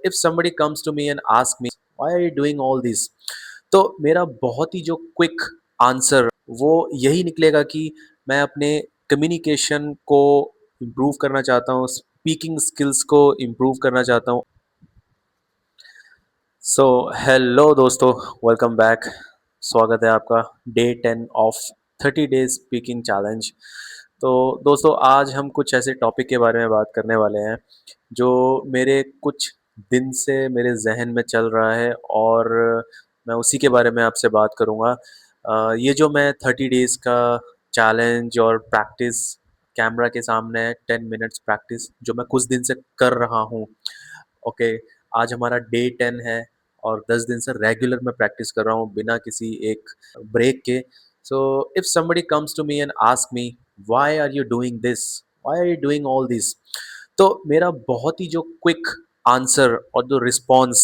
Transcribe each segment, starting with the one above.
If somebody comes to me and ask me why are you doing all this, तो मेरा बहुत ही जो quick answer वो यही निकलेगा कि मैं अपने कम्युनिकेशन को इम्प्रूव करना चाहता हूँ, स्पीकिंग स्किल्स को इम्प्रूव करना चाहता हूँ। सो हेलो दोस्तों, वेलकम बैक। स्वागत है आपका day 10 of 30 days speaking challenge. तो दोस्तों, आज हम कुछ ऐसे टॉपिक के बारे में बात करने वाले हैं जो मेरे कुछ दिन से मेरे जहन में चल रहा है, और मैं उसी के बारे में आपसे बात करूँगा। ये जो मैं 30 डेज का चैलेंज और प्रैक्टिस, कैमरा के सामने 10 मिनट्स प्रैक्टिस जो मैं कुछ दिन से कर रहा हूँ। ओके, आज हमारा डे 10 है और 10 दिन से रेगुलर मैं प्रैक्टिस कर रहा हूँ बिना किसी एक ब्रेक के। So if somebody comes to me and ask me why are you doing this, why are you doing all this, तो मेरा बहुत ही जो क्विक आंसर और जो रिस्पॉन्स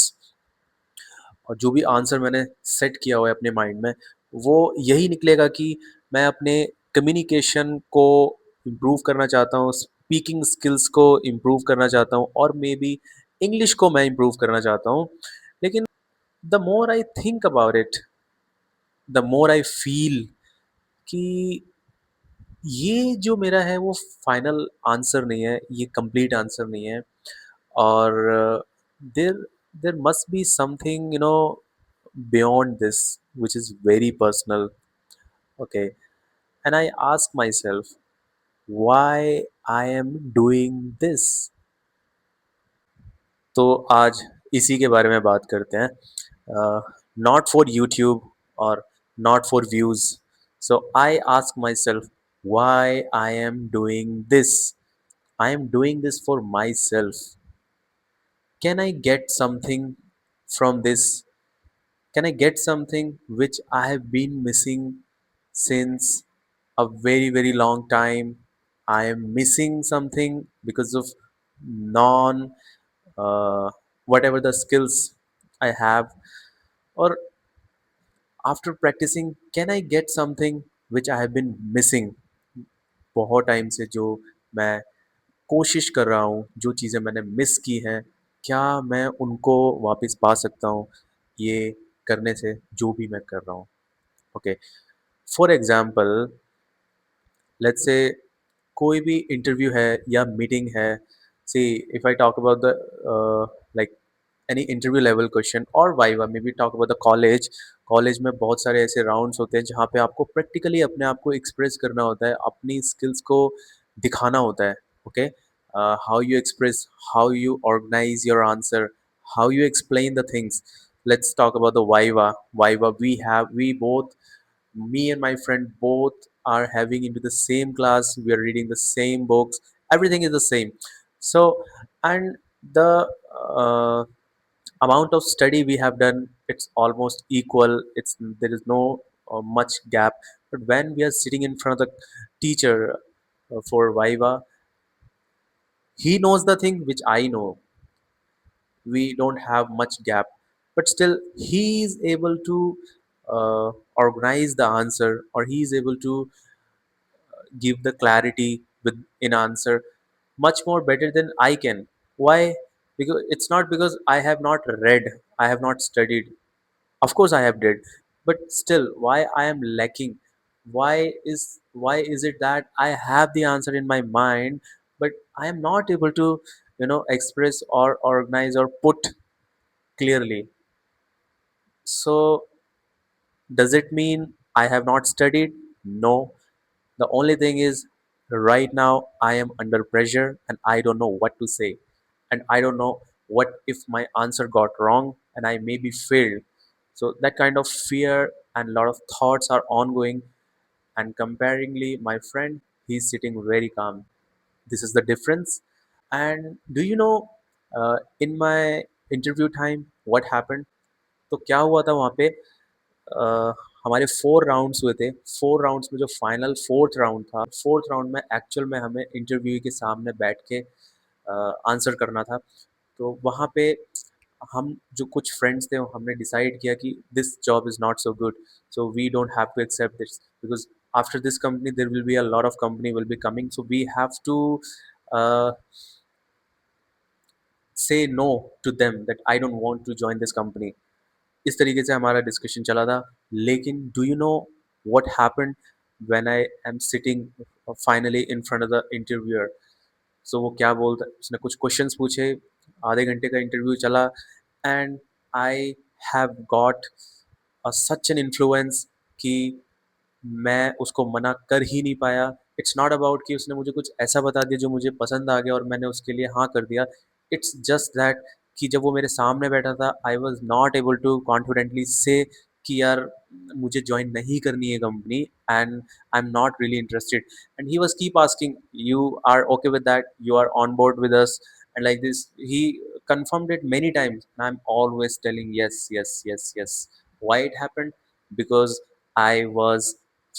और जो भी आंसर मैंने सेट किया हुआ है अपने माइंड में, वो यही निकलेगा कि मैं अपने कम्युनिकेशन को इम्प्रूव करना चाहता हूँ, स्पीकिंग स्किल्स को इम्प्रूव करना चाहता हूँ, और मे बी इंग्लिश को मैं इम्प्रूव करना चाहता हूँ। लेकिन the more I think about it, the more I feel कि ये जो मेरा है वो फाइनल आंसर नहीं है, ये कंप्लीट आंसर नहीं है। और there there must be something beyond this which is very personal. Okay, and I ask myself why I am doing this. तो आज इसी के बारे में बात करते हैं। नॉट फॉर यूट्यूब और not for views. So I ask my self Y I am doing this. I am doing this for my self. Can I get something from this? Can I get something which I have been missing since a very, very long time? I am missing something because of non, whatever the skills I have, or after practicing, can I get something which I have been missing बहुत time से, जो मैं कोशिश कर रहा हूँ, जो चीज़ें मैंने मिस की हैं, क्या मैं उनको वापस पा सकता हूँ ये करने से, जो भी मैं कर रहा हूँ। Okay, for example, let's say कोई भी इंटरव्यू है या मीटिंग है। See, if I talk about the like any interview level question और viva, maybe talk about the college. College में बहुत सारे ऐसे राउंड्स होते हैं जहाँ पे आपको प्रैक्टिकली अपने आप को एक्सप्रेस करना होता है, अपनी स्किल्स को दिखाना होता है। Okay, how you express, how you organise your answer, how you explain the things. Let's talk about the viva. We both, me and my friend, both are having into the same class, we are reading the same books, everything is the same. So, and the amount of study we have done, it's almost equal, it's there is no much gap. But when we are sitting in front of the teacher for viva, he knows the thing which I know, we don't have much gap, but still he is able to organize the answer, or he is able to give the clarity with in answer much more better than I can. Why? Because it's not because I have not read, I have not studied. Of course I have did, but still why I am lacking? Why is it that I have the answer in my mind, but I am not able to express or organize or put clearly? So does it mean I have not studied? No. The only thing is, right now I am under pressure and I don't know what to say. And I don't know what if my answer got wrong and I may be failed. So that kind of fear and a lot of thoughts are ongoing. And comparingly, my friend, he's sitting very calm. This is the difference. And do you know, in my interview time, what happened? तो क्या हुआ था वहाँ पे? अ, हमारे 4 rounds हुए थे। 4 rounds में जो फाइनल 4th राउंड था, 4th राउंड में एक्चुअल में हमें इंटरव्यू के सामने बैठ के आंसर करना था। तो वहाँ पे हम जो कुछ फ्रेंड्स थे, हमने डिसाइड किया कि this job is not so good, so we don't have to accept this, because after this company there will be a lot of company will be coming, so we have to say no to them that I don't want to join this company. इस तरीके से हमारा discussion चला था. लेकिन do you know what happened when I am sitting finally in front of the interviewer. So वो क्या बोलता है, उसने कुछ क्वेश्चंस पूछे, आधे घंटे का इंटरव्यू चला, and I have got such an influence कि मैं उसको मना कर ही नहीं पाया. इट्स नॉट अबाउट कि उसने मुझे कुछ ऐसा बता दिया जो मुझे पसंद आ गया और मैंने उसके लिए हाँ कर दिया. इट्स जस्ट दैट कि जब वो मेरे सामने बैठा था, I was not able to confidently say कि यार मुझे ज्वाइन नहीं करनी है company, and I am not really interested. And he was keep asking, you are okay with that, you are on board with us, and like this he confirmed it many times, and I'm always telling yes, yes, yes, yes. Why it happened? Because I was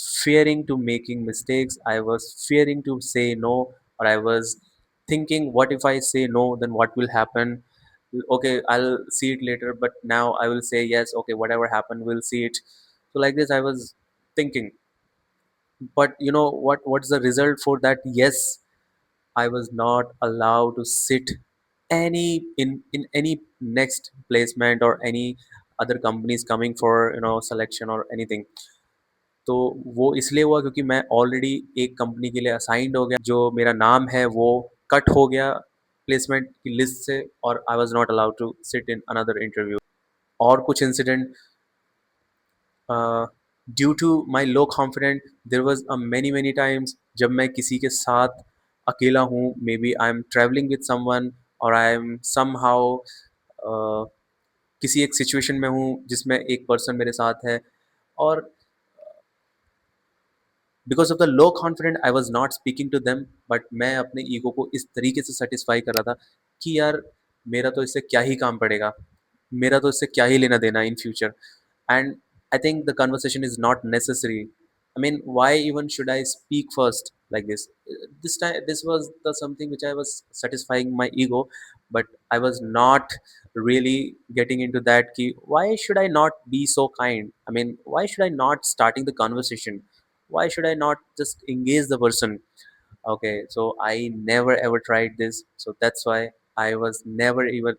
fearing to making mistakes, I was fearing to say no, or I was thinking, what if I say no, then what will happen? Okay, I'll see it later, but now I will say yes. Okay, whatever happened, we'll see it. So like this I was thinking. But you know what's the result for that? Yes, I was not allowed to sit any in any next placement or any other companies coming for selection or anything. तो वो इसलिए हुआ क्योंकि मैं already एक company के लिए assigned हो गया, जो मेरा नाम है वो कट हो गया प्लेसमेंट की लिस्ट से, और I was not allowed to sit in another interview. और कुछ incident, due to my low confident, there was a many times जब मैं किसी के साथ अकेला हूँ, maybe I am travelling with someone, और आई एम सम हाउ किसी एक सिचुएशन में हूँ जिसमें एक पर्सन मेरे साथ है, और because of the low confident I was not speaking to them. But मैं अपने ईगो को इस तरीके से सेटिस्फाई कर रहा था कि यार मेरा तो इससे क्या ही काम पड़ेगा, मेरा तो इससे क्या ही लेना देना in future. And I think the conversation is not necessary. I mean, why even should I speak first like this? This time, this was the something which I was satisfying my ego, but I was not really getting into that. Ki, why should I not be so kind? I mean, why should I not starting the conversation? Why should I not just engage the person? Okay, so I never ever tried this, so that's why I was never even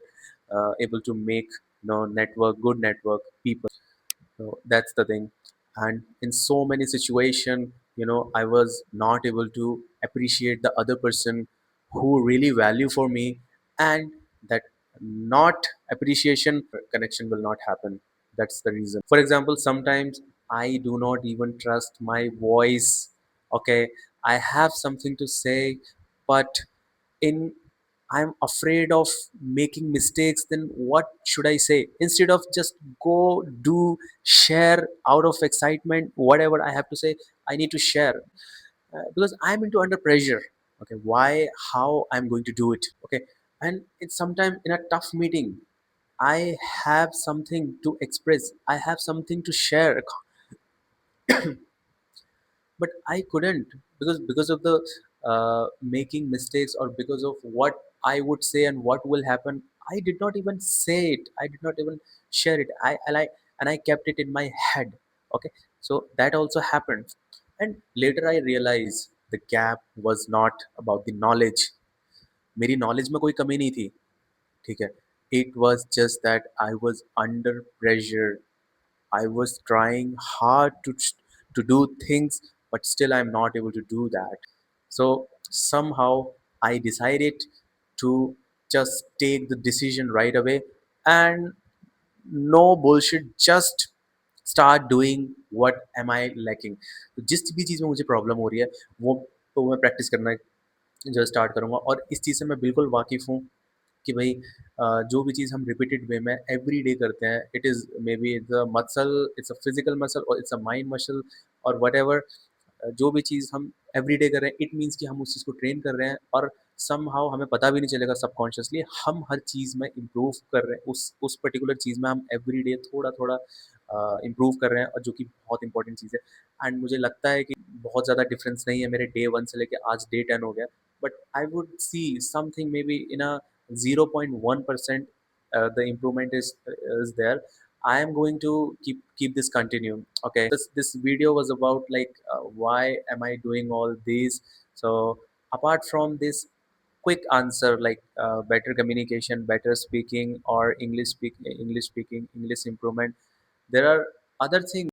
able to make network, good network people. So that's the thing. And in so many situation, I was not able to appreciate the other person who really value for me, and that not appreciation connection will not happen. That's the reason. For example, sometimes I do not even trust my voice. Okay, I have something to say, but in I'm afraid of making mistakes, then what should I say? Instead of just go do share out of excitement, whatever I have to say, I need to share because I'm into under pressure. Okay, why, how I'm going to do it? Okay, and it's sometimes in a tough meeting, I have something to express, I have something to share, but I couldn't because of the making mistakes, or because of what I would say and what will happen. I did not even say it, I did not even share it. I kept it in my head. Okay, so that also happened, and later I realized the gap was not about the knowledge. मेरी knowledge में कोई कमी नहीं थी, ठीक है. It was just that I was under pressure. I was trying hard to do things, but still I'm not able to do that. So somehow I decided to just take the decision right away, and no bullshit, just start doing what am I lacking. तो जिस भी चीज़ में मुझे problem हो रही है वो तो मैं प्रैक्टिस करना जो स्टार्ट करूँगा, और इस चीज़ से मैं बिल्कुल वाकिफ़ हूँ कि भाई जो भी चीज़ हम रिपीटेड वे में एवरी डे करते हैं, it is may be it's a muscle, it's a physical muscle, और इट्स अ माइंड मसल, और वट एवर, जो भी चीज़ हम एवरी डे कर रहे हैं, इट मीन्स कि हम उस चीज़ को ट्रेन कर रहे हैं, और समहाउ हमें पता भी नहीं चलेगा, सबकॉन्शियसली हम हर चीज़ में इम्प्रूव कर रहे हैं, उस पर्टिकुलर चीज़ में हम एवरी डे थोड़ा थोड़ा इम्प्रूव कर रहे हैं, और जो कि बहुत इंपॉर्टेंट चीज़ है. एंड मुझे लगता है कि बहुत ज़्यादा डिफरेंस नहीं है मेरे डे वन से लेके आज डे 10 हो गया, but I would see something maybe in a 0.1%, the improvement is there. I am going to keep this continue. Okay, this video was about like why am I doing all these. So apart from this, quick answer like better communication, better speaking, or English speaking, English improvement. There are other things